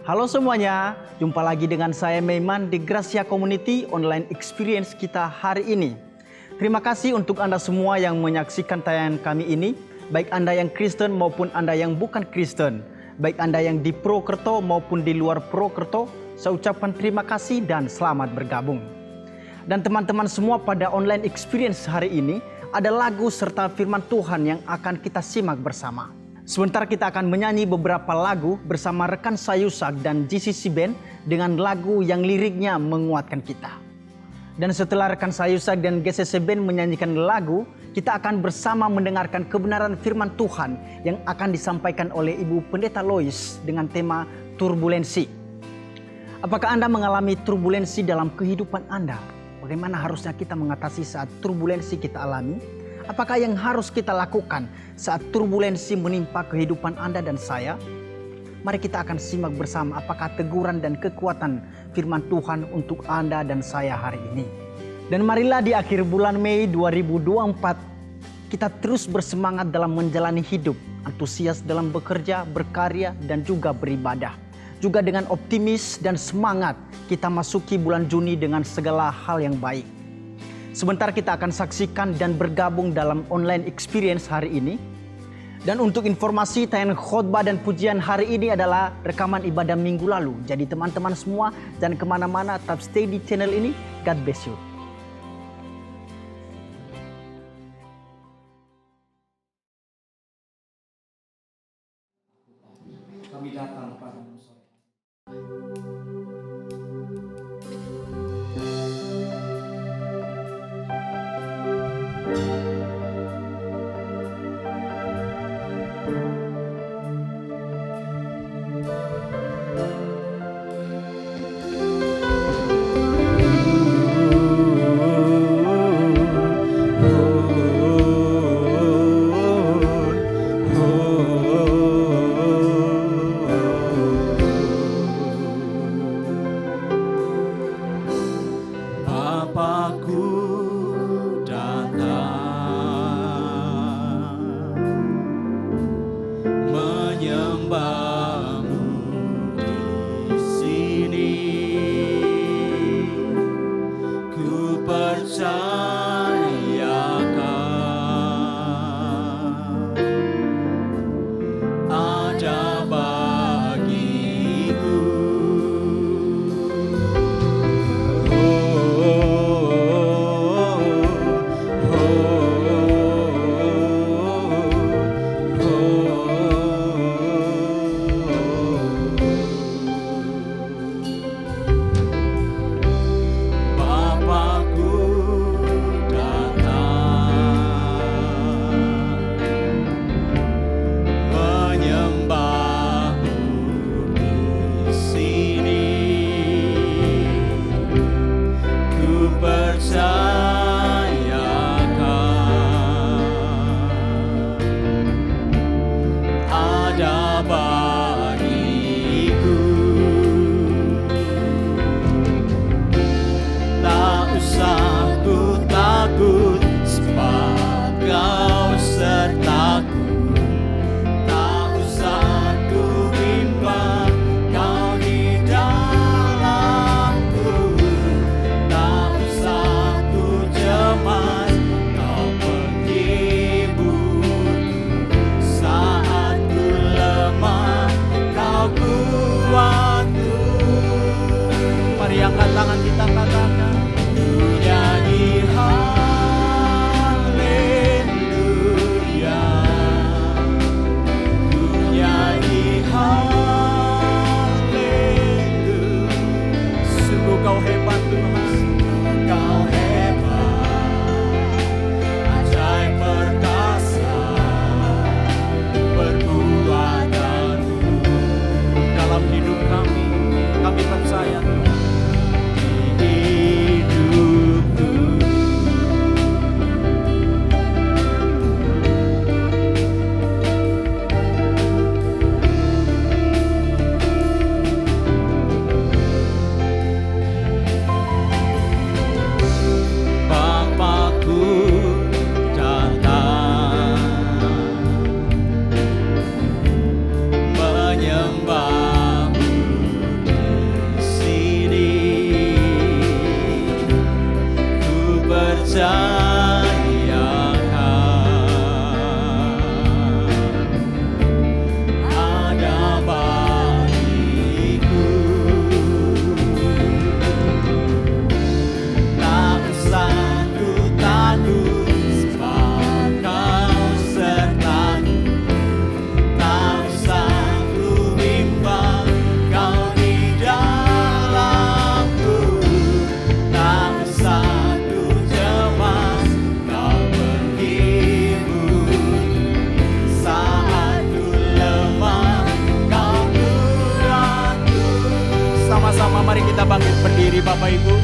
Halo semuanya, jumpa lagi dengan saya Meiman di Gracia Community Online Experience kita hari ini. Terima kasih untuk Anda semua yang menyaksikan tayangan kami ini, baik Anda yang Kristen maupun Anda yang bukan Kristen, baik Anda yang di Prokerto maupun di luar Prokerto. Saya ucapkan terima kasih dan selamat bergabung. Dan teman-teman semua, pada Online Experience hari ini ada lagu serta firman Tuhan yang akan kita simak bersama. Sebentar kita akan menyanyi beberapa lagu bersama rekan Sayusak dan GCC Band dengan lagu yang liriknya menguatkan kita. Dan setelah rekan Sayusak dan GCC Band menyanyikan lagu, kita akan bersama mendengarkan kebenaran firman Tuhan yang akan disampaikan oleh Ibu Pendeta Lois dengan tema turbulensi. Apakah Anda mengalami turbulensi dalam kehidupan Anda? Bagaimana harusnya kita mengatasi saat turbulensi kita alami? Apakah yang harus kita lakukan saat turbulensi menimpa kehidupan Anda dan saya? Mari kita akan simak bersama apakah teguran dan kekuatan firman Tuhan untuk Anda dan saya hari ini. Dan marilah di akhir bulan Mei 2024 kita terus bersemangat dalam menjalani hidup, antusias dalam bekerja, berkarya, dan juga beribadah. Juga dengan optimis dan semangat kita masuki bulan Juni dengan segala hal yang baik. Sebentar kita akan saksikan dan bergabung dalam Online Experience hari ini. Dan untuk informasi, tayangan khotbah dan pujian hari ini adalah rekaman ibadah minggu lalu. Jadi teman-teman semua jangan kemana-mana, tetap stay di channel ini. God bless you. Kami datang padamu sore. Hidup kami. Bapak Ibu.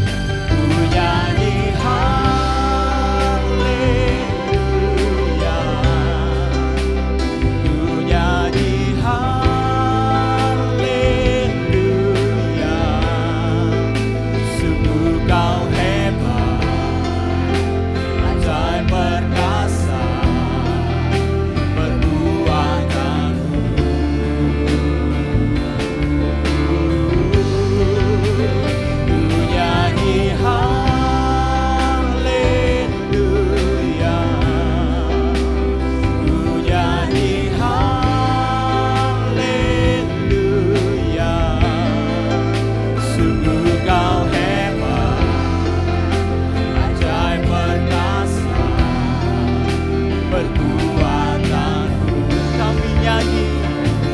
Ku nyanyi haleluya, ku nyanyi haleluya. Sungguh kau hebat, ajaib perkasa, perbuatanmu. Ku nyanyi haleluya, ku nyanyi haleluya. Sungguh kau hebat, ajaib perkasa, perbuatanmu. Kami nyanyi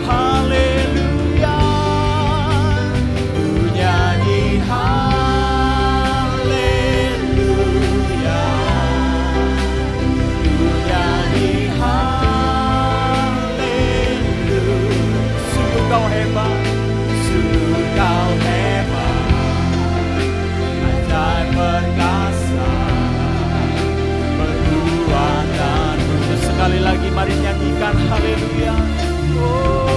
haleluya, ku nyanyi haleluya, ku nyanyi haleluya. Sungguh kau hebat, sungguh kau hebat, ajaib perkasa, perbuatanmu. Sekali lagi mari nyanyikan haleluya. Oh,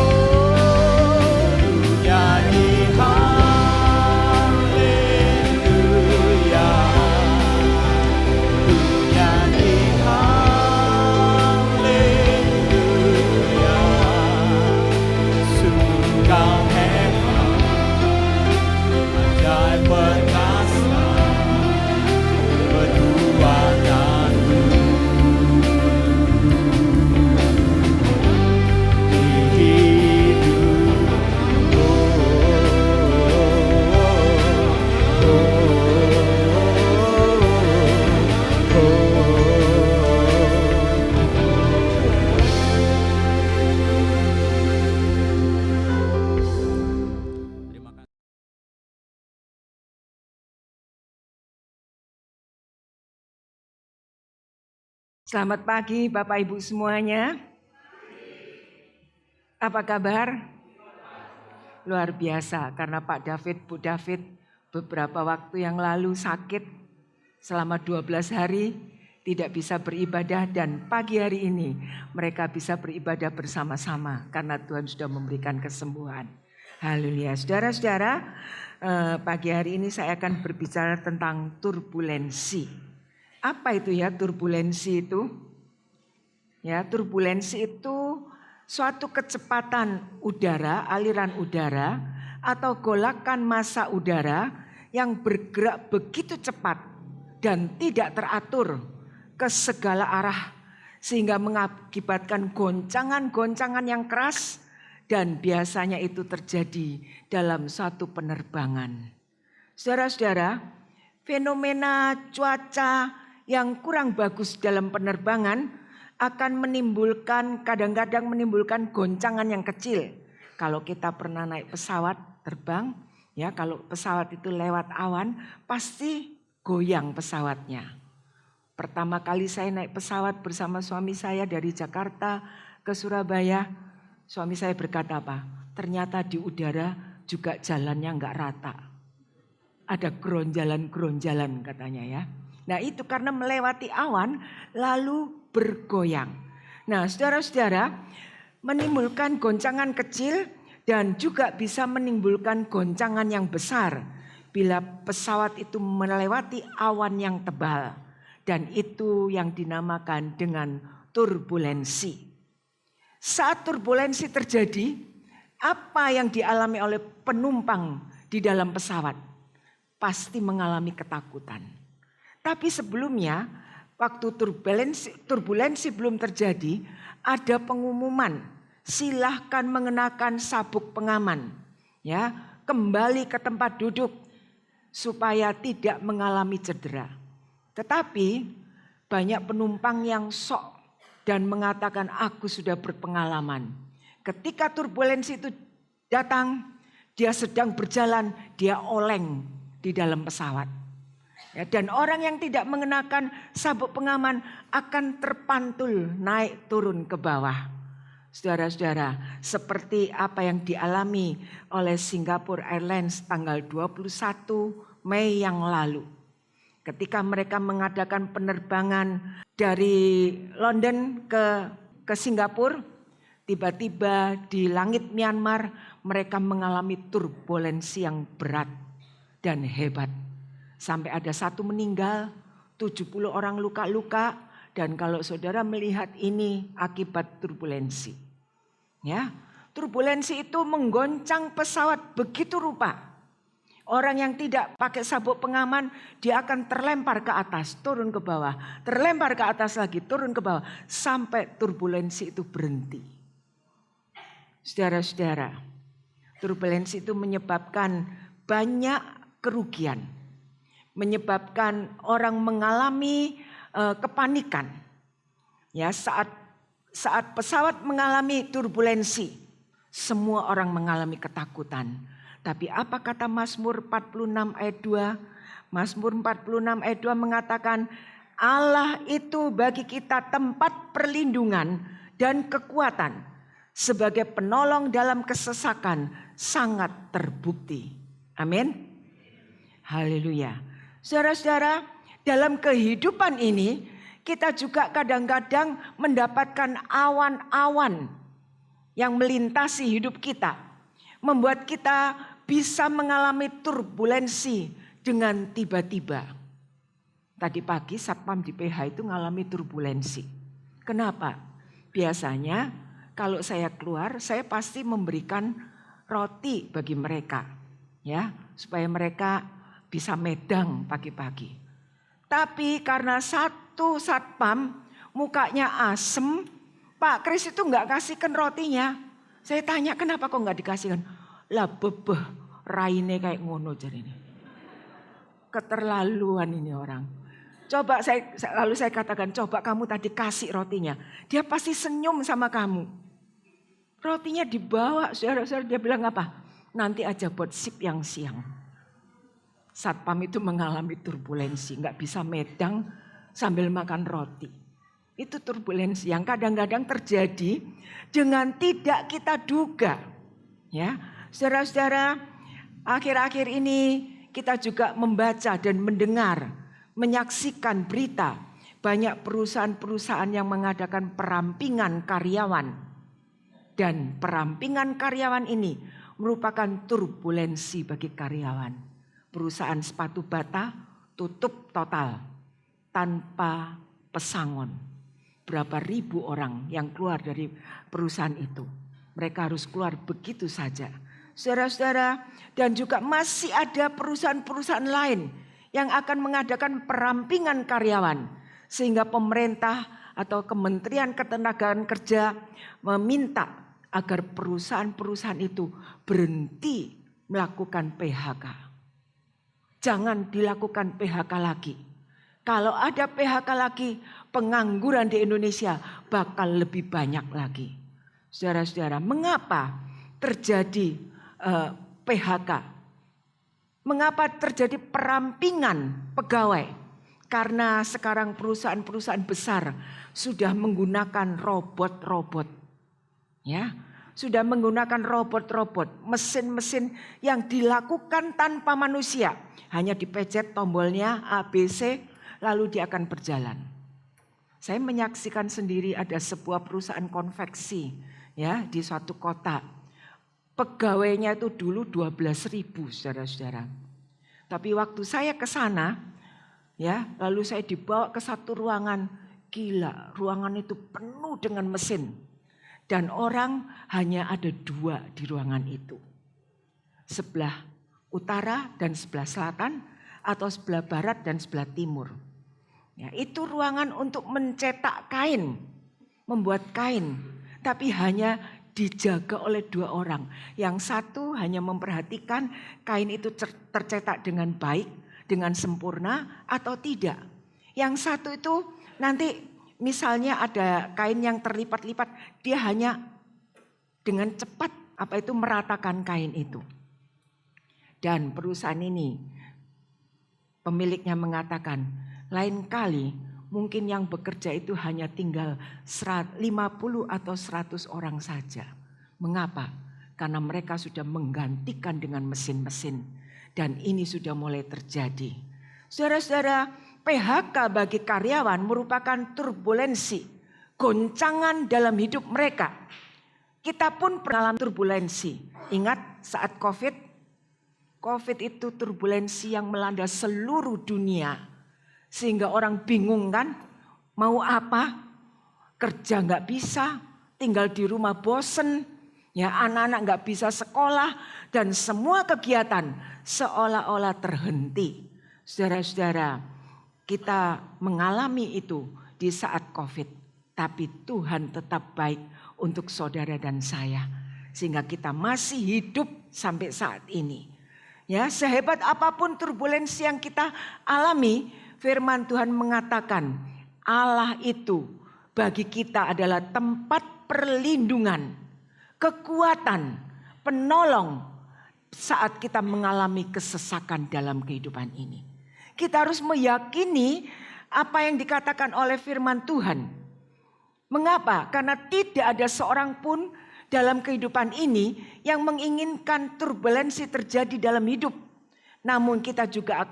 ku nyanyi haleluya, ku nyanyi haleluya. Sungguh kau hebat, ajaib perkasa, perbuatanmu. Selamat pagi Bapak Ibu semuanya. Apa kabar? Luar biasa karena Pak David, Bu David beberapa waktu yang lalu sakit selama 12 hari tidak bisa beribadah dan pagi hari ini mereka bisa beribadah bersama-sama karena Tuhan sudah memberikan kesembuhan. Haleluya. Saudara-saudara, pagi hari ini saya akan berbicara tentang turbulensi. Apa itu ya turbulensi itu? Ya, turbulensi itu suatu kecepatan udara, aliran udara atau golakan massa udara yang bergerak begitu cepat dan tidak teratur ke segala arah sehingga mengakibatkan goncangan-goncangan yang keras dan biasanya itu terjadi dalam suatu penerbangan. Saudara-saudara, fenomena cuaca yang kurang bagus dalam penerbangan akan kadang-kadang menimbulkan goncangan yang kecil. Kalau kita pernah naik pesawat terbang, ya kalau pesawat itu lewat awan, pasti goyang pesawatnya. Pertama kali saya naik pesawat bersama suami saya dari Jakarta ke Surabaya, suami saya berkata apa? Ternyata di udara juga jalannya enggak rata. Ada geronjalan-geronjalan katanya ya. Nah itu karena melewati awan lalu bergoyang. Nah saudara-saudara, menimbulkan goncangan kecil dan juga bisa menimbulkan goncangan yang besar bila pesawat itu melewati awan yang tebal. Dan itu yang dinamakan dengan turbulensi. Saat turbulensi terjadi, apa yang dialami oleh penumpang di dalam pesawat? Pasti mengalami ketakutan. Tapi sebelumnya, waktu turbulensi belum terjadi, ada pengumuman, silahkan mengenakan sabuk pengaman, ya, kembali ke tempat duduk supaya tidak mengalami cedera. Tetapi banyak penumpang yang sok dan mengatakan aku sudah berpengalaman. Ketika turbulensi itu datang, dia sedang berjalan, dia oleng di dalam pesawat. Ya, dan orang yang tidak mengenakan sabuk pengaman akan terpantul naik turun ke bawah. Saudara-saudara, seperti apa yang dialami oleh Singapore Airlines tanggal 21 Mei yang lalu. Ketika mereka mengadakan penerbangan dari London ke Singapura, tiba-tiba di langit Myanmar mereka mengalami turbulensi yang berat dan hebat. Sampai ada 1 meninggal, 70 orang luka-luka, dan kalau saudara melihat ini akibat turbulensi. Ya, turbulensi itu menggoncang pesawat begitu rupa. Orang yang tidak pakai sabuk pengaman, dia akan terlempar ke atas, turun ke bawah. Terlempar ke atas lagi, turun ke bawah. Sampai turbulensi itu berhenti. Saudara-saudara, turbulensi itu menyebabkan banyak kerugian. Menyebabkan orang mengalami kepanikan. Ya, saat pesawat mengalami turbulensi, semua orang mengalami ketakutan. Tapi apa kata Mazmur 46 ayat 2? Mazmur 46 ayat 2 mengatakan, Allah itu bagi kita tempat perlindungan dan kekuatan. Sebagai penolong dalam kesesakan sangat terbukti. Amin. Haleluya. Saudara-saudara, dalam kehidupan ini kita juga kadang-kadang mendapatkan awan-awan yang melintasi hidup kita. Membuat kita bisa mengalami turbulensi dengan tiba-tiba. Tadi pagi satpam di PH itu mengalami turbulensi. Kenapa? Biasanya kalau saya keluar, saya pasti memberikan roti bagi mereka. Ya, supaya mereka bisa medang pagi-pagi. Tapi karena satu satpam mukanya asem, Pak Kris itu enggak kasihkan rotinya. Saya tanya kenapa kok enggak dikasihkan? Lah bebeh raine kayak ngono jarine. Keterlaluan ini orang. Coba lalu saya katakan, coba kamu tadi kasih rotinya. Dia pasti senyum sama kamu. Rotinya dibawa, saudara-saudara, dia bilang apa? Nanti aja buat sip yang siang. Satpam itu mengalami turbulensi, nggak bisa medang sambil makan roti. Itu turbulensi yang kadang-kadang terjadi dengan tidak kita duga. Ya, saudara-saudara, akhir-akhir ini kita juga membaca dan mendengar, menyaksikan berita banyak perusahaan-perusahaan yang mengadakan perampingan karyawan. Dan perampingan karyawan ini merupakan turbulensi bagi karyawan. Perusahaan sepatu bata tutup total tanpa pesangon. Berapa ribu orang yang keluar dari perusahaan itu. Mereka harus keluar begitu saja. Saudara-saudara, dan juga masih ada perusahaan-perusahaan lain yang akan mengadakan perampingan karyawan. Sehingga pemerintah atau Kementerian Ketenagaan Kerja meminta agar perusahaan-perusahaan itu berhenti melakukan PHK. Jangan dilakukan PHK lagi. Kalau ada PHK lagi, pengangguran di Indonesia bakal lebih banyak lagi. Saudara-saudara, mengapa terjadi PHK? Mengapa terjadi perampingan pegawai? Karena sekarang perusahaan-perusahaan besar sudah menggunakan robot-robot. Ya, sudah menggunakan robot-robot, mesin-mesin yang dilakukan tanpa manusia. Hanya dipencet tombolnya A, B, C, lalu dia akan berjalan. Saya menyaksikan sendiri ada sebuah perusahaan konveksi ya di suatu kota. Pegawainya itu dulu 12.000, saudara-saudara. Tapi waktu saya ke sana, ya, lalu saya dibawa ke satu ruangan. Gila, ruangan itu penuh dengan mesin. Dan orang hanya ada 2 di ruangan itu. Sebelah utara dan sebelah selatan, atau sebelah barat dan sebelah timur. Ya, itu ruangan untuk mencetak kain, membuat kain. Tapi hanya dijaga oleh 2 orang. Yang satu hanya memperhatikan kain itu tercetak dengan baik, dengan sempurna atau tidak. Yang satu itu nanti misalnya ada kain yang terlipat-lipat, dia hanya dengan cepat meratakan kain itu. Dan perusahaan ini pemiliknya mengatakan, lain kali mungkin yang bekerja itu hanya tinggal 50 atau 100 orang saja. Mengapa? Karena mereka sudah menggantikan dengan mesin-mesin. Dan ini sudah mulai terjadi. Saudara-saudara, PHK bagi karyawan merupakan turbulensi, goncangan dalam hidup mereka. Kita pun pernah turbulensi. Ingat saat COVID itu turbulensi yang melanda seluruh dunia. Sehingga orang bingung kan, mau apa? Kerja nggak bisa, tinggal di rumah bosen, ya anak-anak nggak bisa sekolah, dan semua kegiatan seolah-olah terhenti. Saudara-saudara, kita mengalami itu di saat COVID, tapi Tuhan tetap baik untuk saudara dan saya, sehingga kita masih hidup sampai saat ini. Ya, sehebat apapun turbulensi yang kita alami, firman Tuhan mengatakan Allah itu bagi kita adalah tempat perlindungan, kekuatan, penolong saat kita mengalami kesesakan dalam kehidupan ini. Kita harus meyakini apa yang dikatakan oleh firman Tuhan. Mengapa? Karena tidak ada seorang pun dalam kehidupan ini yang menginginkan turbulensi terjadi dalam hidup. Namun kita juga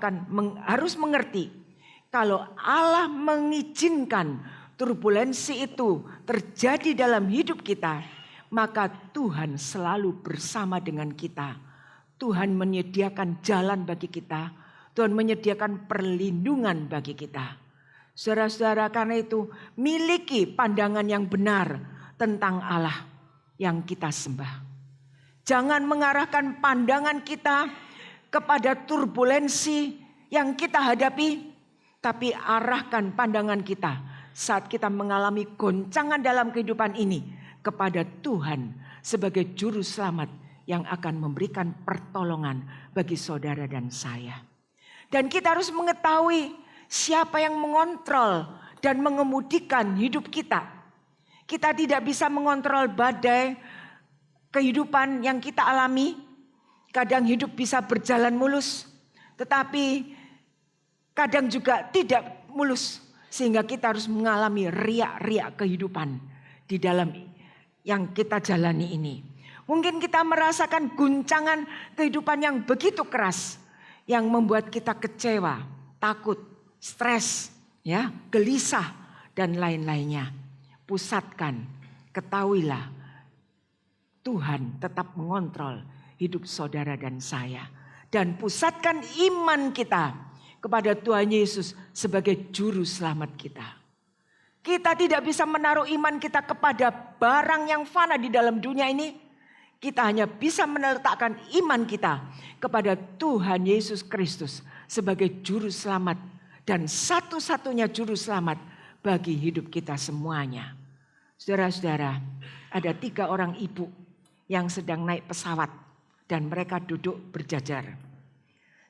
harus mengerti kalau Allah mengizinkan turbulensi itu terjadi dalam hidup kita, maka Tuhan selalu bersama dengan kita. Tuhan menyediakan jalan bagi kita. Tuhan menyediakan perlindungan bagi kita. Saudara-saudara, karena itu miliki pandangan yang benar tentang Allah yang kita sembah. Jangan mengarahkan pandangan kita kepada turbulensi yang kita hadapi, tapi arahkan pandangan kita saat kita mengalami goncangan dalam kehidupan ini kepada Tuhan sebagai juru selamat yang akan memberikan pertolongan bagi saudara dan saya. Dan kita harus mengetahui siapa yang mengontrol dan mengemudikan hidup kita. Kita tidak bisa mengontrol badai kehidupan yang kita alami. Kadang hidup bisa berjalan mulus, tetapi kadang juga tidak mulus. Sehingga kita harus mengalami riak-riak kehidupan di dalam yang kita jalani ini. Mungkin kita merasakan guncangan kehidupan yang begitu keras. Yang membuat kita kecewa, takut, stres, ya, gelisah, dan lain-lainnya. Pusatkan, ketahuilah Tuhan tetap mengontrol hidup saudara dan saya. Dan pusatkan iman kita kepada Tuhan Yesus sebagai juru selamat kita. Kita tidak bisa menaruh iman kita kepada barang yang fana di dalam dunia ini. Kita hanya bisa meletakkan iman kita kepada Tuhan Yesus Kristus sebagai juru selamat dan satu-satunya juru selamat bagi hidup kita semuanya. Saudara-saudara, ada 3 orang ibu yang sedang naik pesawat dan mereka duduk berjajar.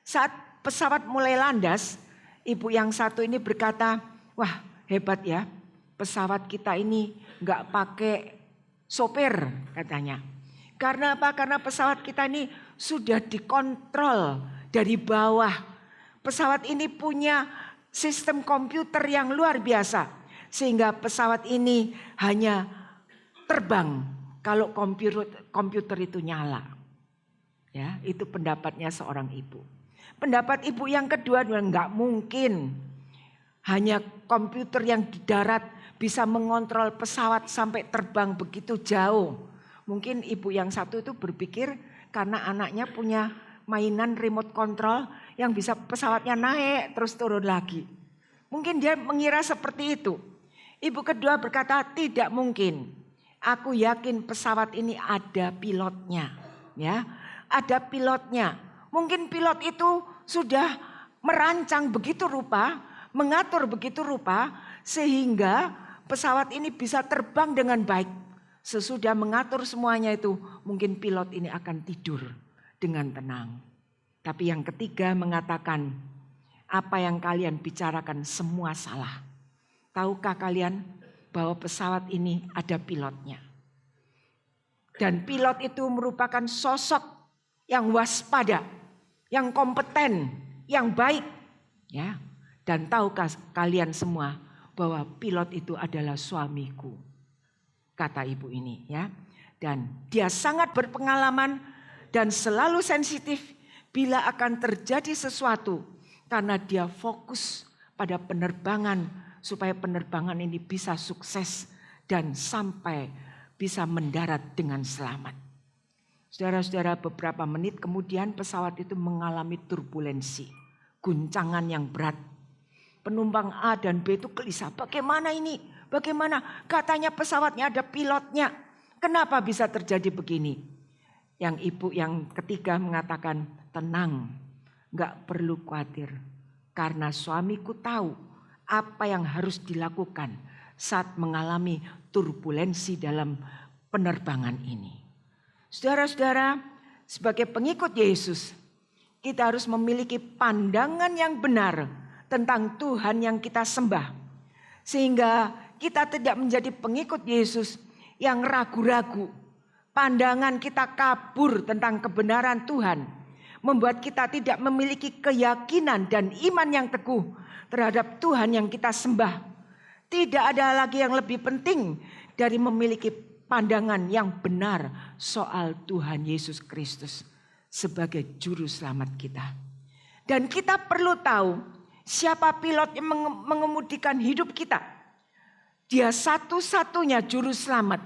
Saat pesawat mulai landas, ibu yang satu ini berkata, "Wah, hebat ya, pesawat kita ini nggak pakai sopir," katanya. Karena apa? Karena pesawat kita ini sudah dikontrol dari bawah. Pesawat ini punya sistem komputer yang luar biasa. Sehingga pesawat ini hanya terbang kalau komputer itu nyala. Ya, itu pendapatnya seorang ibu. Pendapat ibu yang kedua, enggak mungkin. Hanya komputer yang di darat bisa mengontrol pesawat sampai terbang begitu jauh. Mungkin ibu yang satu itu berpikir karena anaknya punya mainan remote control yang bisa pesawatnya naik terus turun lagi. Mungkin dia mengira seperti itu. Ibu kedua berkata, "Tidak mungkin. Aku yakin pesawat ini ada pilotnya." Ya, ada pilotnya. Mungkin pilot itu sudah merancang begitu rupa, mengatur begitu rupa sehingga pesawat ini bisa terbang dengan baik. Sesudah mengatur semuanya itu, mungkin pilot ini akan tidur dengan tenang. Tapi yang ketiga mengatakan, apa yang kalian bicarakan semua salah. Tahukah kalian bahwa pesawat ini ada pilotnya? Dan pilot itu merupakan sosok yang waspada, yang kompeten, yang baik. Ya. Dan tahukah kalian semua bahwa pilot itu adalah suamiku? Kata ibu ini ya. Dan dia sangat berpengalaman dan selalu sensitif bila akan terjadi sesuatu karena dia fokus pada penerbangan supaya penerbangan ini bisa sukses dan sampai bisa mendarat dengan selamat. Saudara-saudara, beberapa menit kemudian pesawat itu mengalami turbulensi, guncangan yang berat. Penumpang A dan B itu gelisah, bagaimana ini? Bagaimana? Katanya pesawatnya ada pilotnya. Kenapa bisa terjadi begini? Yang ibu yang ketiga mengatakan, tenang, gak perlu khawatir. Karena suamiku tahu apa yang harus dilakukan saat mengalami turbulensi dalam penerbangan ini. Saudara-saudara, sebagai pengikut Yesus, kita harus memiliki pandangan yang benar tentang Tuhan yang kita sembah. Sehingga kita tidak menjadi pengikut Yesus yang ragu-ragu. Pandangan kita kabur tentang kebenaran Tuhan. Membuat kita tidak memiliki keyakinan dan iman yang teguh terhadap Tuhan yang kita sembah. Tidak ada lagi yang lebih penting dari memiliki pandangan yang benar soal Tuhan Yesus Kristus sebagai juru selamat kita. Dan kita perlu tahu siapa pilot yang mengemudikan hidup kita. Dia satu-satunya juru selamat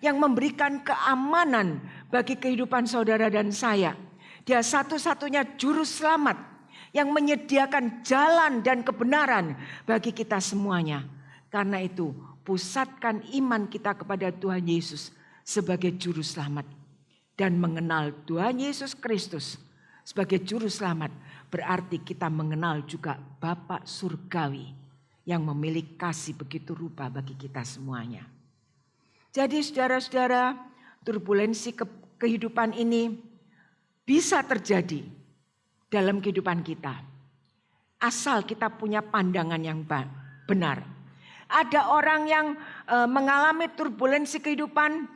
yang memberikan keamanan bagi kehidupan saudara dan saya. Dia satu-satunya juru selamat yang menyediakan jalan dan kebenaran bagi kita semuanya. Karena itu, pusatkan iman kita kepada Tuhan Yesus sebagai juru selamat. Dan mengenal Tuhan Yesus Kristus sebagai juru selamat berarti kita mengenal juga Bapa Surgawi yang memiliki kasih begitu rupa bagi kita semuanya. Jadi saudara-saudara, turbulensi kehidupan ini bisa terjadi dalam kehidupan kita. Asal kita punya pandangan yang benar. Ada orang yang mengalami turbulensi kehidupan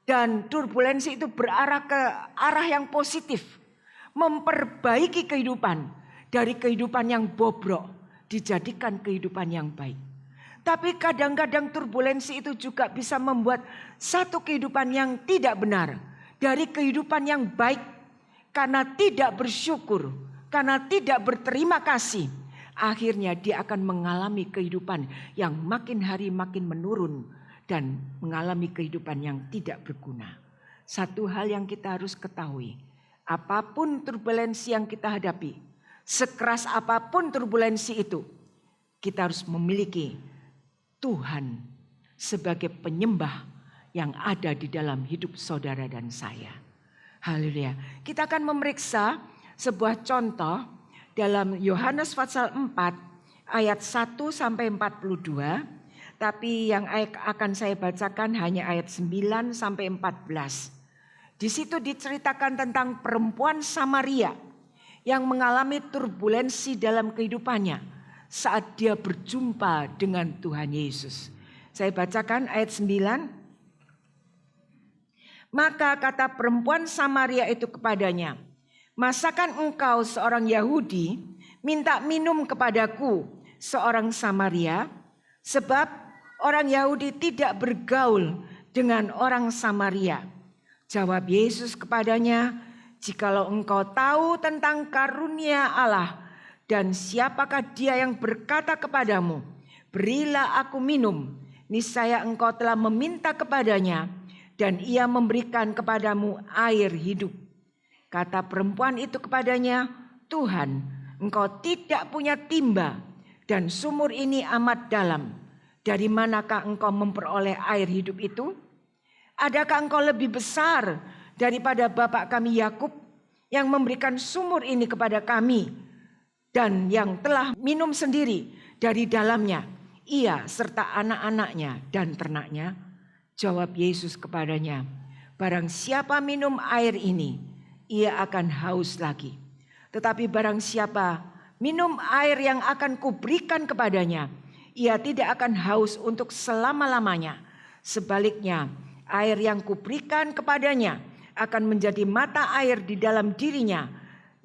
dan turbulensi itu berarah ke arah yang positif. Memperbaiki kehidupan dari kehidupan yang bobrok dijadikan kehidupan yang baik. Tapi kadang-kadang turbulensi itu juga bisa membuat satu kehidupan yang tidak benar dari kehidupan yang baik karena tidak bersyukur, karena tidak berterima kasih. Akhirnya dia akan mengalami kehidupan yang makin hari makin menurun dan mengalami kehidupan yang tidak berguna. Satu hal yang kita harus ketahui, apapun turbulensi yang kita hadapi, sekeras apapun turbulensi itu, kita harus memiliki Tuhan sebagai penyembah yang ada di dalam hidup saudara dan saya. Haleluya. Kita akan memeriksa sebuah contoh dalam Yohanes pasal 4 ayat 1 sampai 42. Tapi yang akan saya bacakan hanya ayat 9 sampai 14. Di situ diceritakan tentang perempuan Samaria yang mengalami turbulensi dalam kehidupannya saat dia berjumpa dengan Tuhan Yesus. Saya bacakan ayat 9. Maka kata perempuan Samaria itu kepadanya, masakan engkau seorang Yahudi minta minum kepadaku seorang Samaria? Sebab orang Yahudi tidak bergaul dengan orang Samaria. Jawab Yesus kepadanya, jikalau engkau tahu tentang karunia Allah dan siapakah dia yang berkata kepadamu, berilah aku minum, niscaya engkau telah meminta kepadanya dan ia memberikan kepadamu air hidup. Kata perempuan itu kepadanya, Tuhan, engkau tidak punya timba dan sumur ini amat dalam. Dari manakah engkau memperoleh air hidup itu? Adakah engkau lebih besar daripada bapak kami Yakub yang memberikan sumur ini kepada kami dan yang telah minum sendiri dari dalamnya, ia serta anak-anaknya dan ternaknya? Jawab Yesus kepadanya, barang siapa minum air ini, ia akan haus lagi. Tetapi barang siapa minum air yang akan kuberikan kepadanya, ia tidak akan haus untuk selama-lamanya. Sebaliknya, air yang kuberikan kepadanya akan menjadi mata air di dalam dirinya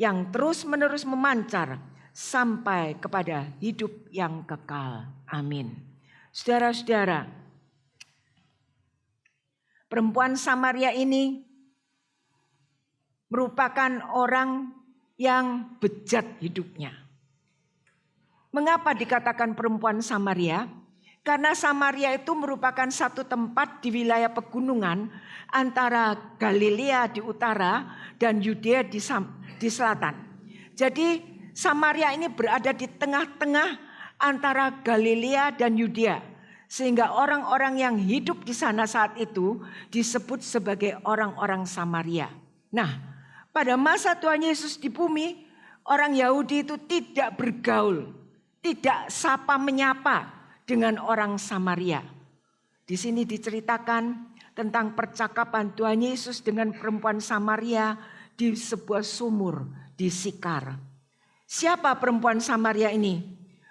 yang terus-menerus memancar sampai kepada hidup yang kekal. Amin. Saudara-saudara, perempuan Samaria ini merupakan orang yang bejat hidupnya. Mengapa dikatakan perempuan Samaria? Karena Samaria itu merupakan satu tempat di wilayah pegunungan antara Galilea di utara dan Yudea di selatan. Jadi Samaria ini berada di tengah-tengah antara Galilea dan Yudea. Sehingga orang-orang yang hidup di sana saat itu disebut sebagai orang-orang Samaria. Nah, pada masa Tuhan Yesus di bumi, orang Yahudi itu tidak bergaul, tidak sapa menyapa dengan orang Samaria. Di sini diceritakan tentang percakapan Tuhan Yesus dengan perempuan Samaria di sebuah sumur di Sikar. Siapa perempuan Samaria ini?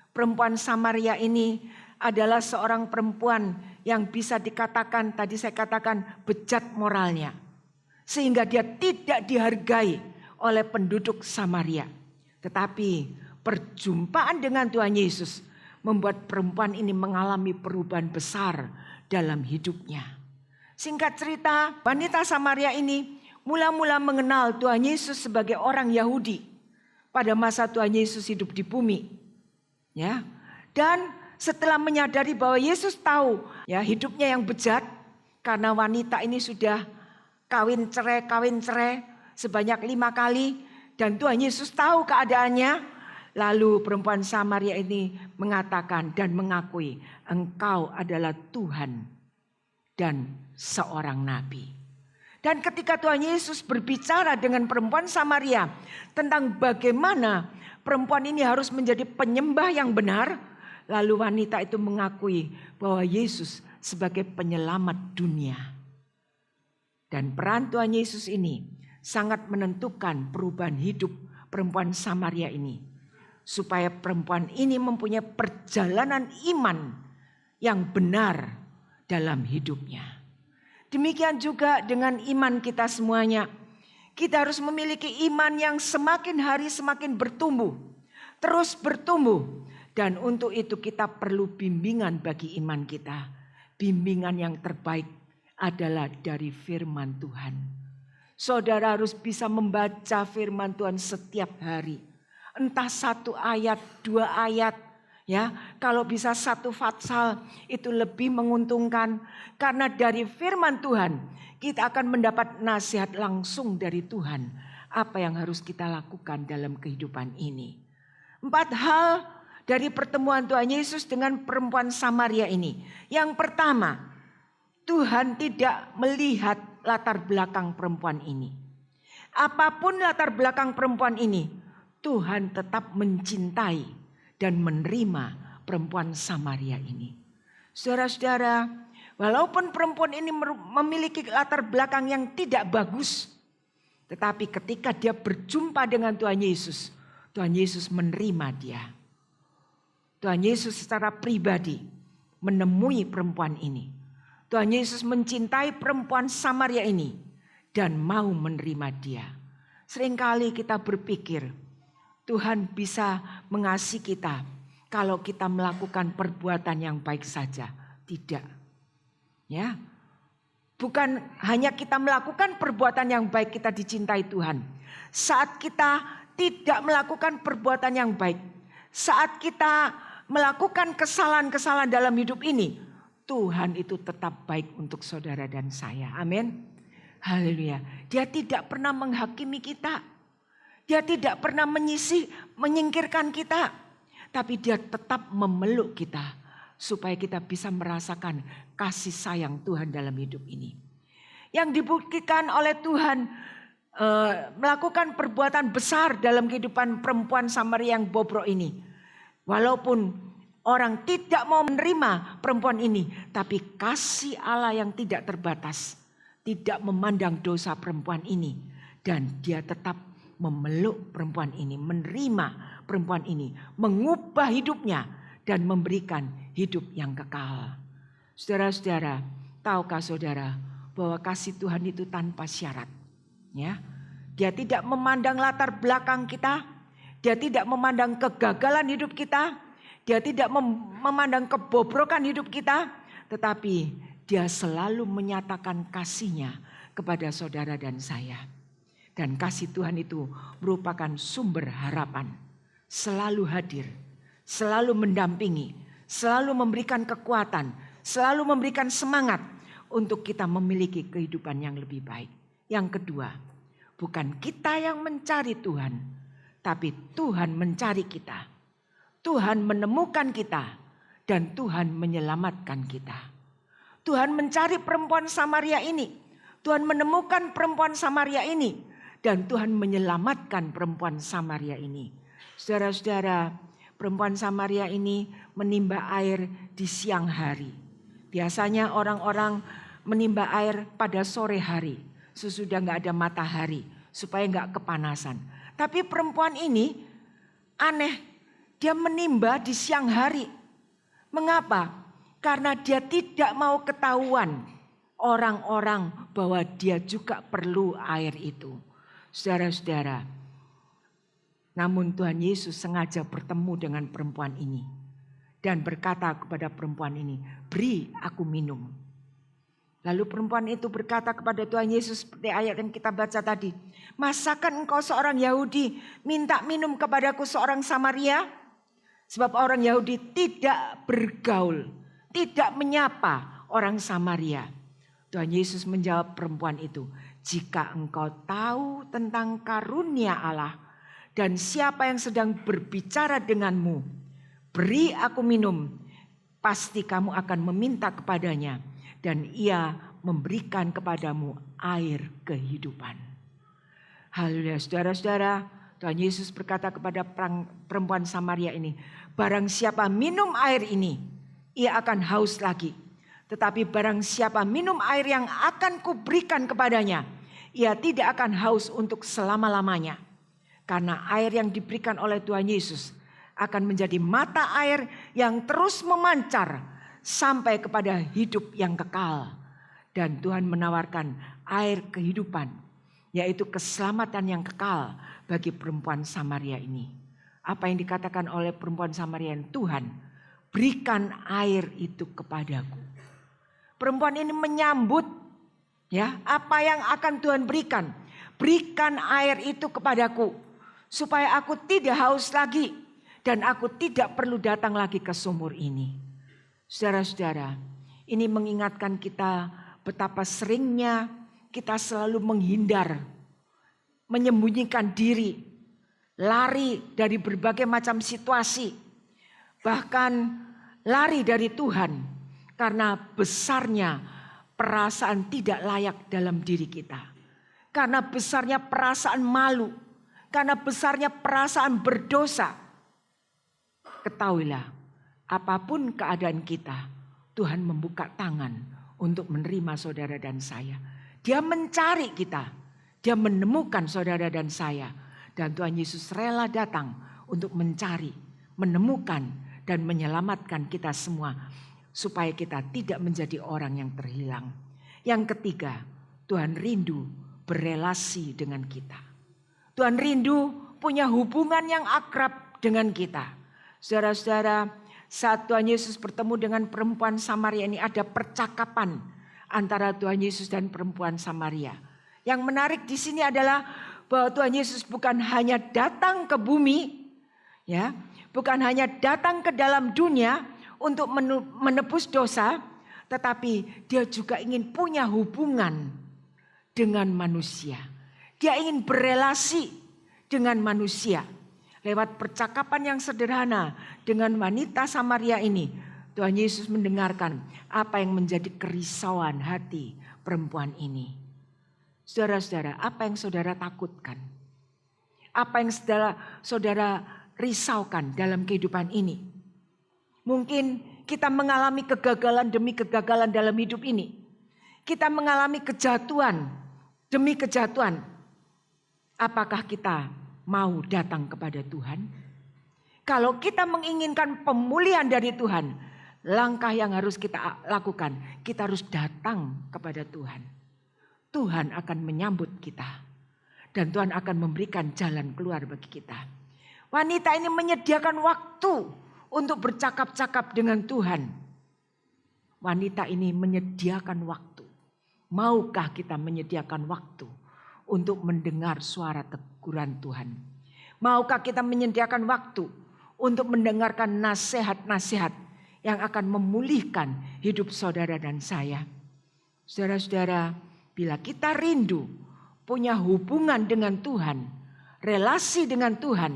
Perempuan Samaria ini adalah seorang perempuan yang bisa dikatakan, tadi saya katakan, bejat moralnya. Sehingga dia tidak dihargai oleh penduduk Samaria. Tetapi perjumpaan dengan Tuhan Yesus membuat perempuan ini mengalami perubahan besar dalam hidupnya. Singkat cerita, wanita Samaria ini mula-mula mengenal Tuhan Yesus sebagai orang Yahudi pada masa Tuhan Yesus hidup di bumi. Ya. Dan setelah menyadari bahwa Yesus tahu ya hidupnya yang bejat karena wanita ini sudah kawin cerai sebanyak 5 kali dan Tuhan Yesus tahu keadaannya. Lalu perempuan Samaria ini mengatakan dan mengakui, engkau adalah Tuhan dan seorang nabi. Dan ketika Tuhan Yesus berbicara dengan perempuan Samaria tentang bagaimana perempuan ini harus menjadi penyembah yang benar, lalu wanita itu mengakui bahwa Yesus sebagai penyelamat dunia. Dan peran Tuhan Yesus ini sangat menentukan perubahan hidup perempuan Samaria ini. Supaya perempuan ini mempunyai perjalanan iman yang benar dalam hidupnya. Demikian juga dengan iman kita semuanya. Kita harus memiliki iman yang semakin hari semakin bertumbuh. Terus bertumbuh. Dan untuk itu kita perlu bimbingan bagi iman kita. Bimbingan yang terbaik adalah dari firman Tuhan. Saudara harus bisa membaca firman Tuhan setiap hari. Entah 1 ayat, 2 ayat, ya. Kalau bisa 1 fatsal itu lebih menguntungkan. Karena dari firman Tuhan kita akan mendapat nasihat langsung dari Tuhan. Apa yang harus kita lakukan dalam kehidupan ini. 4 hal dari pertemuan Tuhan Yesus dengan perempuan Samaria ini. Yang pertama, Tuhan tidak melihat latar belakang perempuan ini. Apapun latar belakang perempuan ini, Tuhan tetap mencintai dan menerima perempuan Samaria ini. Saudara-saudara, walaupun perempuan ini memiliki latar belakang yang tidak bagus, tetapi ketika dia berjumpa dengan Tuhan Yesus menerima dia. Tuhan Yesus secara pribadi menemui perempuan ini. Tuhan Yesus mencintai perempuan Samaria ini dan mau menerima dia. Seringkali kita berpikir, Tuhan bisa mengasihi kita kalau kita melakukan perbuatan yang baik saja. Tidak. Ya. Bukan hanya kita melakukan perbuatan yang baik kita dicintai Tuhan. Saat kita tidak melakukan perbuatan yang baik, saat kita melakukan kesalahan-kesalahan dalam hidup ini, Tuhan itu tetap baik untuk saudara dan saya. Amin. Haleluya. Dia tidak pernah menghakimi kita. Dia tidak pernah menyingkirkan kita. Tapi dia tetap memeluk kita. Supaya kita bisa merasakan kasih sayang Tuhan dalam hidup ini. Yang dibuktikan oleh Tuhan melakukan perbuatan besar dalam kehidupan perempuan Samaria yang bobrok ini. Walaupun orang tidak mau menerima perempuan ini. Tapi kasih Allah yang tidak terbatas. Tidak memandang dosa perempuan ini. Dan dia tetap memeluk perempuan ini, menerima perempuan ini, mengubah hidupnya dan memberikan hidup yang kekal. Saudara-saudara, tahukah saudara bahwa kasih Tuhan itu tanpa syarat? Ya, dia tidak memandang latar belakang kita, dia tidak memandang kegagalan hidup kita, dia tidak memandang kebobrokan hidup kita, tetapi dia selalu menyatakan kasihnya kepada saudara dan saya. Dan kasih Tuhan itu merupakan sumber harapan. Selalu hadir, selalu mendampingi, selalu memberikan kekuatan, selalu memberikan semangat untuk kita memiliki kehidupan yang lebih baik. Yang kedua, bukan kita yang mencari Tuhan, tapi Tuhan mencari kita. Tuhan menemukan kita dan Tuhan menyelamatkan kita. Tuhan mencari perempuan Samaria ini. Tuhan menemukan perempuan Samaria ini. Dan Tuhan menyelamatkan perempuan Samaria ini. Saudara-saudara, perempuan Samaria ini menimba air di siang hari. Biasanya orang-orang menimba air pada sore hari. Sesudah gak ada matahari. Supaya gak kepanasan. Tapi perempuan ini aneh. Dia menimba di siang hari. Mengapa? Karena dia tidak mau ketahuan orang-orang bahwa dia juga perlu air itu. Saudara-saudara, namun Tuhan Yesus sengaja bertemu dengan perempuan ini. Dan berkata kepada perempuan ini, beri aku minum. Lalu perempuan itu berkata kepada Tuhan Yesus seperti ayat yang kita baca tadi. Masakan engkau seorang Yahudi minta minum kepadaku seorang Samaria? Sebab orang Yahudi tidak bergaul, tidak menyapa orang Samaria. Tuhan Yesus menjawab perempuan itu. Jika engkau tahu tentang karunia Allah dan siapa yang sedang berbicara denganmu, beri aku minum, pasti kamu akan meminta kepadanya dan ia memberikan kepadamu air kehidupan. Haleluya, saudara-saudara, Tuhan Yesus berkata kepada perempuan Samaria ini, barang siapa minum air ini, ia akan haus lagi. Tetapi barang siapa minum air yang akan kuberikan kepadanya, ia tidak akan haus untuk selama-lamanya. Karena air yang diberikan oleh Tuhan Yesus akan menjadi mata air yang terus memancar sampai kepada hidup yang kekal. Dan Tuhan menawarkan air kehidupan, yaitu keselamatan yang kekal bagi perempuan Samaria ini. Apa yang dikatakan oleh perempuan Samaria, Tuhan berikan air itu kepadaku. Perempuan ini menyambut ya apa yang akan Tuhan berikan. Berikan air itu kepadaku supaya aku tidak haus lagi dan aku tidak perlu datang lagi ke sumur ini. Saudara-saudara, ini mengingatkan kita betapa seringnya kita selalu menghindar, menyembunyikan diri, lari dari berbagai macam situasi, bahkan lari dari Tuhan. Karena besarnya perasaan tidak layak dalam diri kita. Karena besarnya perasaan malu. Karena besarnya perasaan berdosa. Ketahuilah, apapun keadaan kita, Tuhan membuka tangan untuk menerima saudara dan saya. Dia mencari kita. Dia menemukan saudara dan saya. Dan Tuhan Yesus rela datang untuk mencari, menemukan, dan menyelamatkan kita semua. Supaya kita tidak menjadi orang yang terhilang. Yang ketiga, Tuhan rindu berelasi dengan kita. Tuhan rindu punya hubungan yang akrab dengan kita. Saudara-saudara, saat Tuhan Yesus bertemu dengan perempuan Samaria ini ada percakapan antara Tuhan Yesus dan perempuan Samaria. Yang menarik di sini adalah bahwa Tuhan Yesus bukan hanya datang ke bumi, ya, bukan hanya datang ke dalam dunia untuk menebus dosa, tetapi dia juga ingin punya hubungan dengan manusia. Dia ingin berelasi dengan manusia. Lewat percakapan yang sederhana dengan wanita Samaria ini, Tuhan Yesus mendengarkan apa yang menjadi kerisauan hati perempuan ini. Saudara-saudara, apa yang saudara takutkan? Apa yang saudara risaukan dalam kehidupan ini? Mungkin kita mengalami kegagalan demi kegagalan dalam hidup ini. Kita mengalami kejatuhan demi kejatuhan. Apakah kita mau datang kepada Tuhan? Kalau kita menginginkan pemulihan dari Tuhan, langkah yang harus kita lakukan, kita harus datang kepada Tuhan. Tuhan akan menyambut kita. Dan Tuhan akan memberikan jalan keluar bagi kita. Wanita ini menyediakan waktu untuk bercakap-cakap dengan Tuhan. Wanita ini menyediakan waktu. Maukah kita menyediakan waktu untuk mendengar suara teguran Tuhan? Maukah kita menyediakan waktu untuk mendengarkan nasihat-nasihat yang akan memulihkan hidup saudara dan saya? Saudara-saudara, bila kita rindu punya hubungan dengan Tuhan, relasi dengan Tuhan,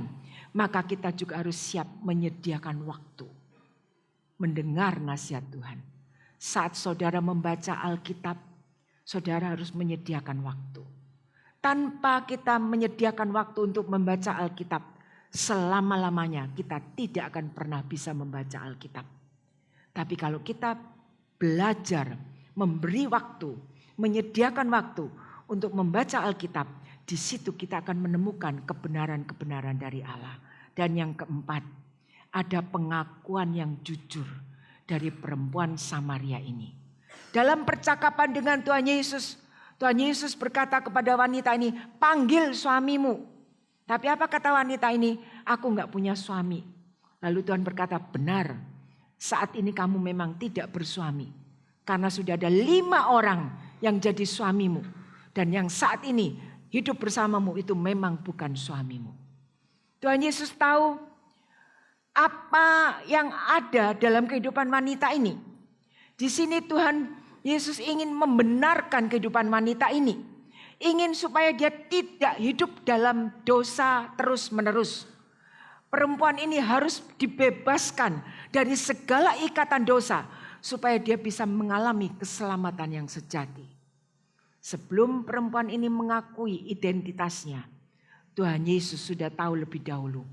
maka kita juga harus siap menyediakan waktu mendengar nasihat Tuhan. Saat saudara membaca Alkitab, saudara harus menyediakan waktu. Tanpa kita menyediakan waktu untuk membaca Alkitab, selama-lamanya kita tidak akan pernah bisa membaca Alkitab. Tapi kalau kita belajar, memberi waktu, menyediakan waktu untuk membaca Alkitab, di situ kita akan menemukan kebenaran-kebenaran dari Allah. Dan yang keempat, ada pengakuan yang jujur dari perempuan Samaria ini. Dalam percakapan dengan Tuhan Yesus berkata kepada wanita ini, panggil suamimu. Tapi apa kata wanita ini? Aku enggak punya suami. Lalu Tuhan berkata, benar, saat ini kamu memang tidak bersuami. Karena sudah ada 5 orang yang jadi suamimu. Dan yang saat ini hidup bersamamu itu memang bukan suamimu. Tuhan Yesus tahu apa yang ada dalam kehidupan wanita ini. Di sini Tuhan Yesus ingin membenarkan kehidupan wanita ini. Ingin supaya dia tidak hidup dalam dosa terus-menerus. Perempuan ini harus dibebaskan dari segala ikatan dosa, supaya dia bisa mengalami keselamatan yang sejati. Sebelum perempuan ini mengakui identitasnya, Tuhan Yesus sudah tahu lebih dahulu.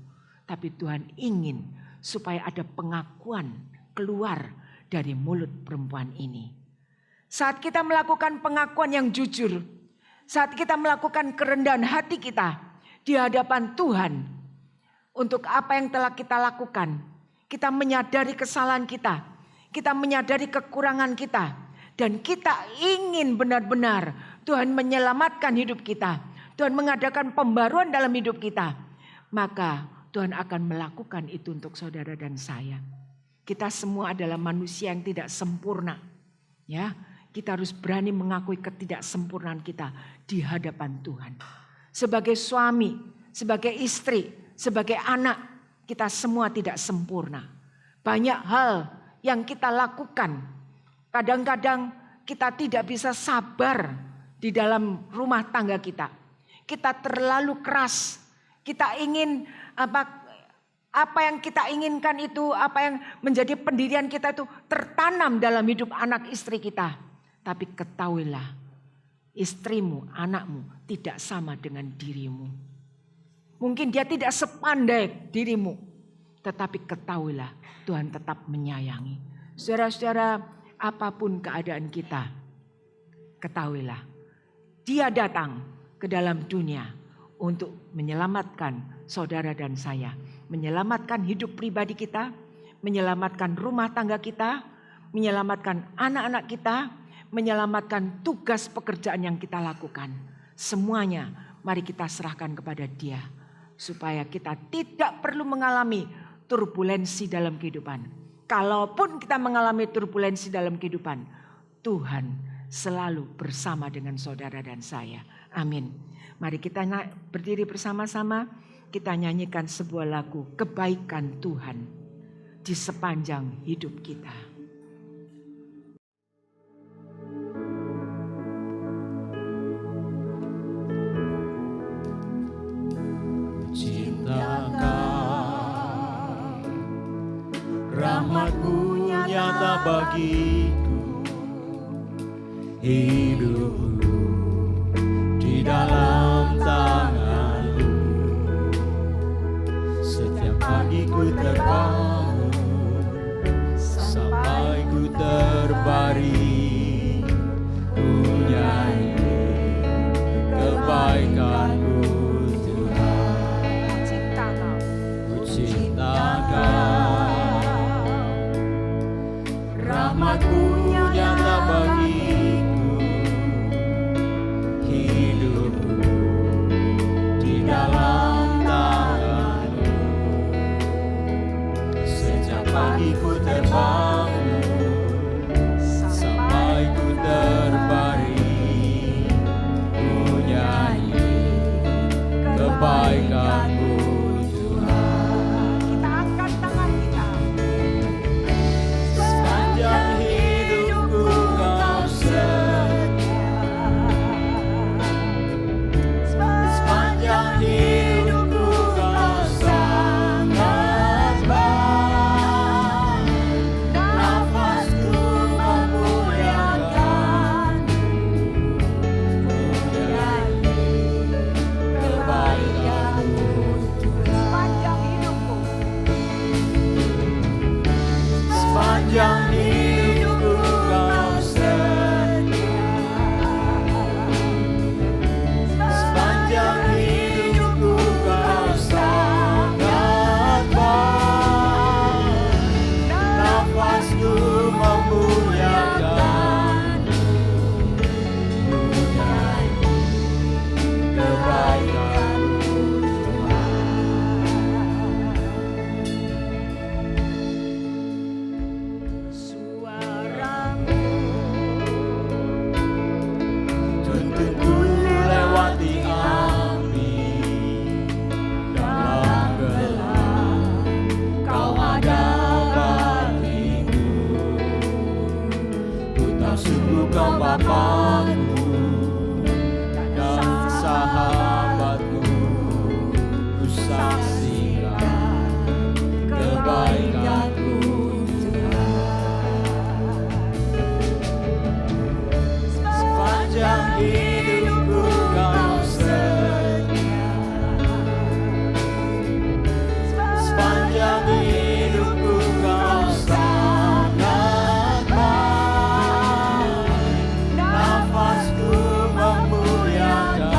Tapi Tuhan ingin supaya ada pengakuan keluar dari mulut perempuan ini. Saat kita melakukan pengakuan yang jujur, saat kita melakukan kerendahan hati kita di hadapan Tuhan untuk apa yang telah kita lakukan, kita menyadari kesalahan kita, kita menyadari kekurangan kita, dan kita ingin benar-benar Tuhan menyelamatkan hidup kita, Tuhan mengadakan pembaruan dalam hidup kita, maka Tuhan akan melakukan itu untuk saudara dan saya. Kita semua adalah manusia yang tidak sempurna, ya. Kita harus berani mengakui ketidaksempurnaan kita di hadapan Tuhan. Sebagai suami, sebagai istri, sebagai anak, kita semua tidak sempurna. Banyak hal yang kita lakukan, kadang-kadang kita tidak bisa sabar di dalam rumah tangga kita. Kita terlalu keras, kita ingin apa yang kita inginkan itu, apa yang menjadi pendirian kita itu tertanam dalam hidup anak istri kita. Tapi ketahuilah, istrimu, anakmu tidak sama dengan dirimu. Mungkin dia tidak sepandai dirimu, tetapi ketahuilah Tuhan tetap menyayangi. Saudara-saudara, apapun keadaan kita, ketahuilah Dia datang ke dalam dunia untuk menyelamatkan saudara dan saya, menyelamatkan hidup pribadi kita, menyelamatkan rumah tangga kita, menyelamatkan anak-anak kita, menyelamatkan tugas pekerjaan yang kita lakukan. Semuanya mari kita serahkan kepada Dia, supaya kita tidak perlu mengalami turbulensi dalam kehidupan. Kalaupun kita mengalami turbulensi dalam kehidupan, Tuhan selalu bersama dengan saudara dan saya. Amin. Mari kita berdiri bersama-sama, kita nyanyikan sebuah lagu kebaikan Tuhan di sepanjang hidup kita. Rahmat-Mu nyata bagiku, hidupku di dalam tangan-Mu. Setiap pagi ku terbangun sampai ku terbaring, ku nyanyi kebaikan-Mu Tuhan. Ku cinta Kau. Rahmat-Mu nyata bagiku, hidupku kebaikan-Mu Tuhan. Kita angkat tangan kita. Sepanjang hidupku Kau setia. Sepanjang hidupku Kau sangat baik. Nafasku memuliakan kebaikan-Mu Sepanjang hidupku. Sepanjang hidupku Kau setia. Sepanjang hidupku Kau sangat baik. Nafasku memuliakan kebaikan-Mu Suaramu Tuntunku lewati api dalam gelap, Kau ada bagiku. Ku tahu sungguh Kau Bapa-Ku dan sahabat-Ku. Ku saksikan kebaikan-Mu sepanjang hidupku Kau setia. Sepanjang hidupku Kau sangat baik. Nafasku memuliakan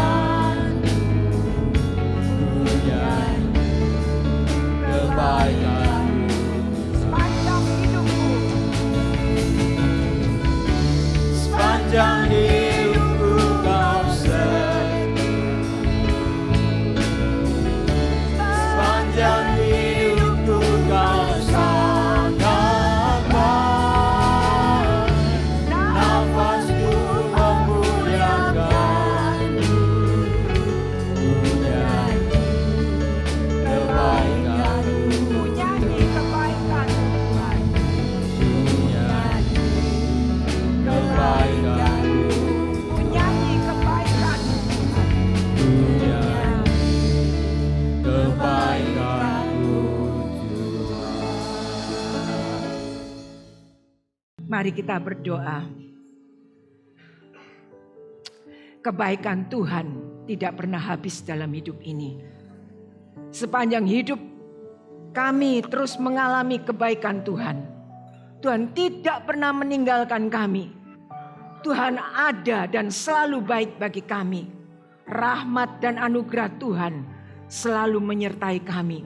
kebaikan-Mu. sepanjang hidupku. Sepanjang hidupku Kau setia. Sepanjang hidupku Kau sangat baik. Nafasku memuliakan kebaikan-Mu. Ku nyanyi kebaikan Tuhan. Kebaikan-Mu. Ku nyanyi kebaikan Kebaikan-Mu Tuhan. Mari kita berdoa. Kebaikan Tuhan tidak pernah habis dalam hidup ini. Sepanjang hidup kami terus mengalami kebaikan Tuhan. Tuhan tidak pernah meninggalkan kami. Tuhan ada dan selalu baik bagi kami. Rahmat dan anugerah Tuhan selalu menyertai kami.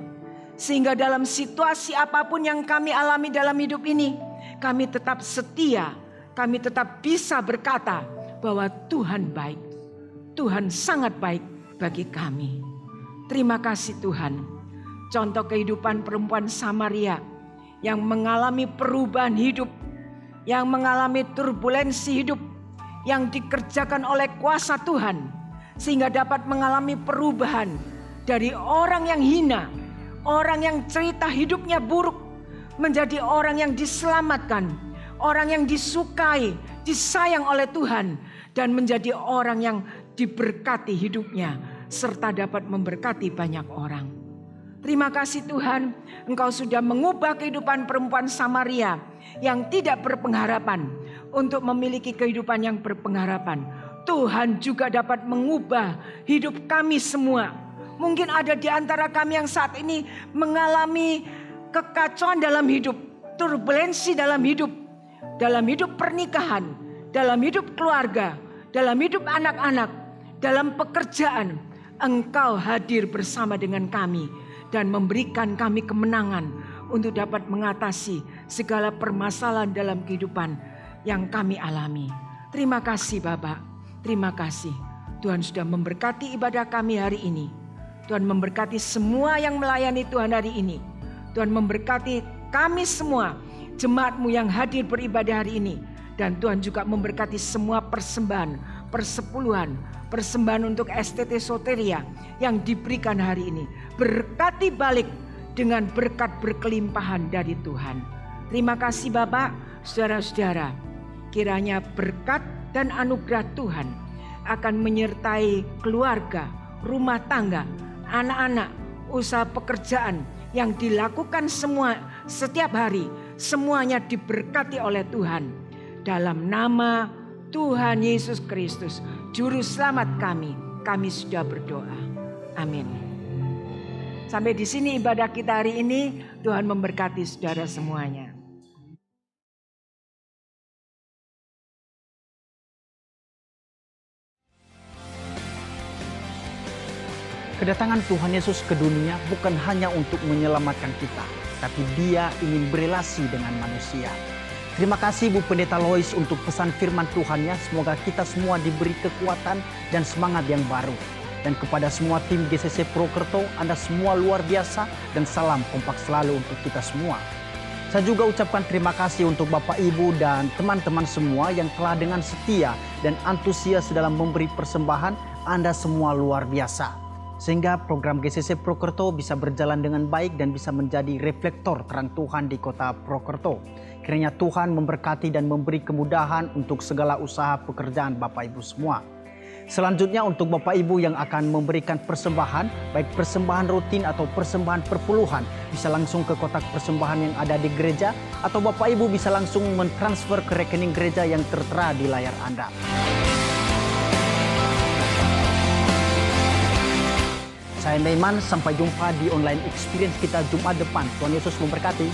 Sehingga dalam situasi apapun yang kami alami dalam hidup ini, kami tetap setia, kami tetap bisa berkata bahwa Tuhan baik. Tuhan sangat baik bagi kami. Terima kasih Tuhan. Contoh kehidupan perempuan Samaria yang mengalami perubahan hidup, yang mengalami turbulensi hidup, yang dikerjakan oleh kuasa Tuhan, sehingga dapat mengalami perubahan dari orang yang hina, orang yang cerita hidupnya buruk, menjadi orang yang diselamatkan, orang yang disukai, disayang oleh Tuhan, dan menjadi orang yang diberkati hidupnya, serta dapat memberkati banyak orang. Terima kasih Tuhan, Engkau sudah mengubah kehidupan perempuan Samaria yang tidak berpengharapan untuk memiliki kehidupan yang berpengharapan. Tuhan juga dapat mengubah hidup kami semua. Mungkin ada di antara kami yang saat ini mengalami kekacauan dalam hidup, turbulensi dalam hidup pernikahan, dalam hidup keluarga, dalam hidup anak-anak, dalam pekerjaan. Engkau hadir bersama dengan kami dan memberikan kami kemenangan untuk dapat mengatasi segala permasalahan dalam kehidupan yang kami alami. Terima kasih Bapak, terima kasih. Tuhan sudah memberkati ibadah kami hari ini. Tuhan memberkati semua yang melayani Tuhan hari ini. Tuhan memberkati kami semua, jemaat-Mu yang hadir beribadah hari ini. Dan Tuhan juga memberkati semua persembahan, persepuluhan, persembahan untuk STT Soteria yang diberikan hari ini. Berkati balik dengan berkat berkelimpahan dari Tuhan. Terima kasih Bapak, saudara-saudara. Kiranya berkat dan anugerah Tuhan akan menyertai keluarga, rumah tangga, anak-anak, usaha pekerjaan yang dilakukan semua setiap hari. Semuanya diberkati oleh Tuhan. Dalam nama Tuhan Yesus Kristus, Juru Selamat kami sudah berdoa. Amin. Sampai di sini ibadah kita hari ini. Tuhan memberkati saudara semuanya. Kedatangan Tuhan Yesus ke dunia bukan hanya untuk menyelamatkan kita, tapi Dia ingin berelasi dengan manusia. Terima kasih Bu Pendeta Lois untuk pesan firman Tuhannya. Semoga kita semua diberi kekuatan dan semangat yang baru. Dan kepada semua tim GCC Prokerto, Anda semua luar biasa dan salam kompak selalu untuk kita semua. Saya juga ucapkan terima kasih untuk Bapak Ibu dan teman-teman semua yang telah dengan setia dan antusias dalam memberi persembahan. Anda semua luar biasa. Sehingga program GCC Prokerto bisa berjalan dengan baik dan bisa menjadi reflektor terang Tuhan di kota Prokerto. Kiranya Tuhan memberkati dan memberi kemudahan untuk segala usaha pekerjaan Bapak Ibu semua. Selanjutnya untuk Bapak Ibu yang akan memberikan persembahan, baik persembahan rutin atau persembahan perpuluhan, bisa langsung ke kotak persembahan yang ada di gereja, atau Bapak Ibu bisa langsung mentransfer ke rekening gereja yang tertera di layar Anda. Saya Meiman, sampai jumpa di online experience kita Jumat depan. Tuhan Yesus memberkati.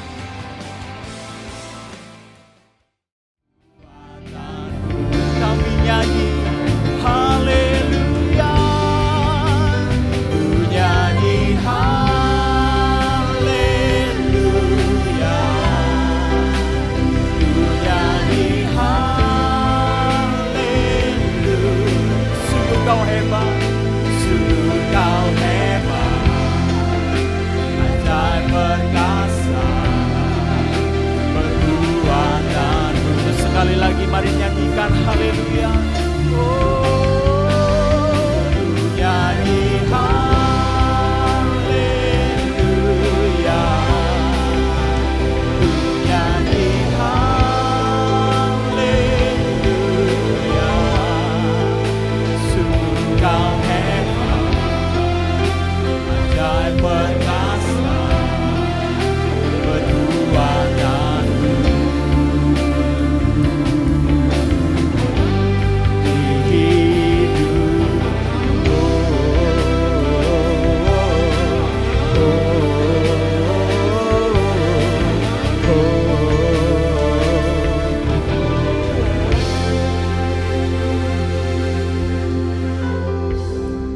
Kami nyanyi haleluya, ku nyanyi haleluya, ku nyanyi haleluya. Sungguh kau hebat, sungguh kau hebat, ajaib perkasa perbuatanmu. Sekali lagi mari nyanyikan haleluya.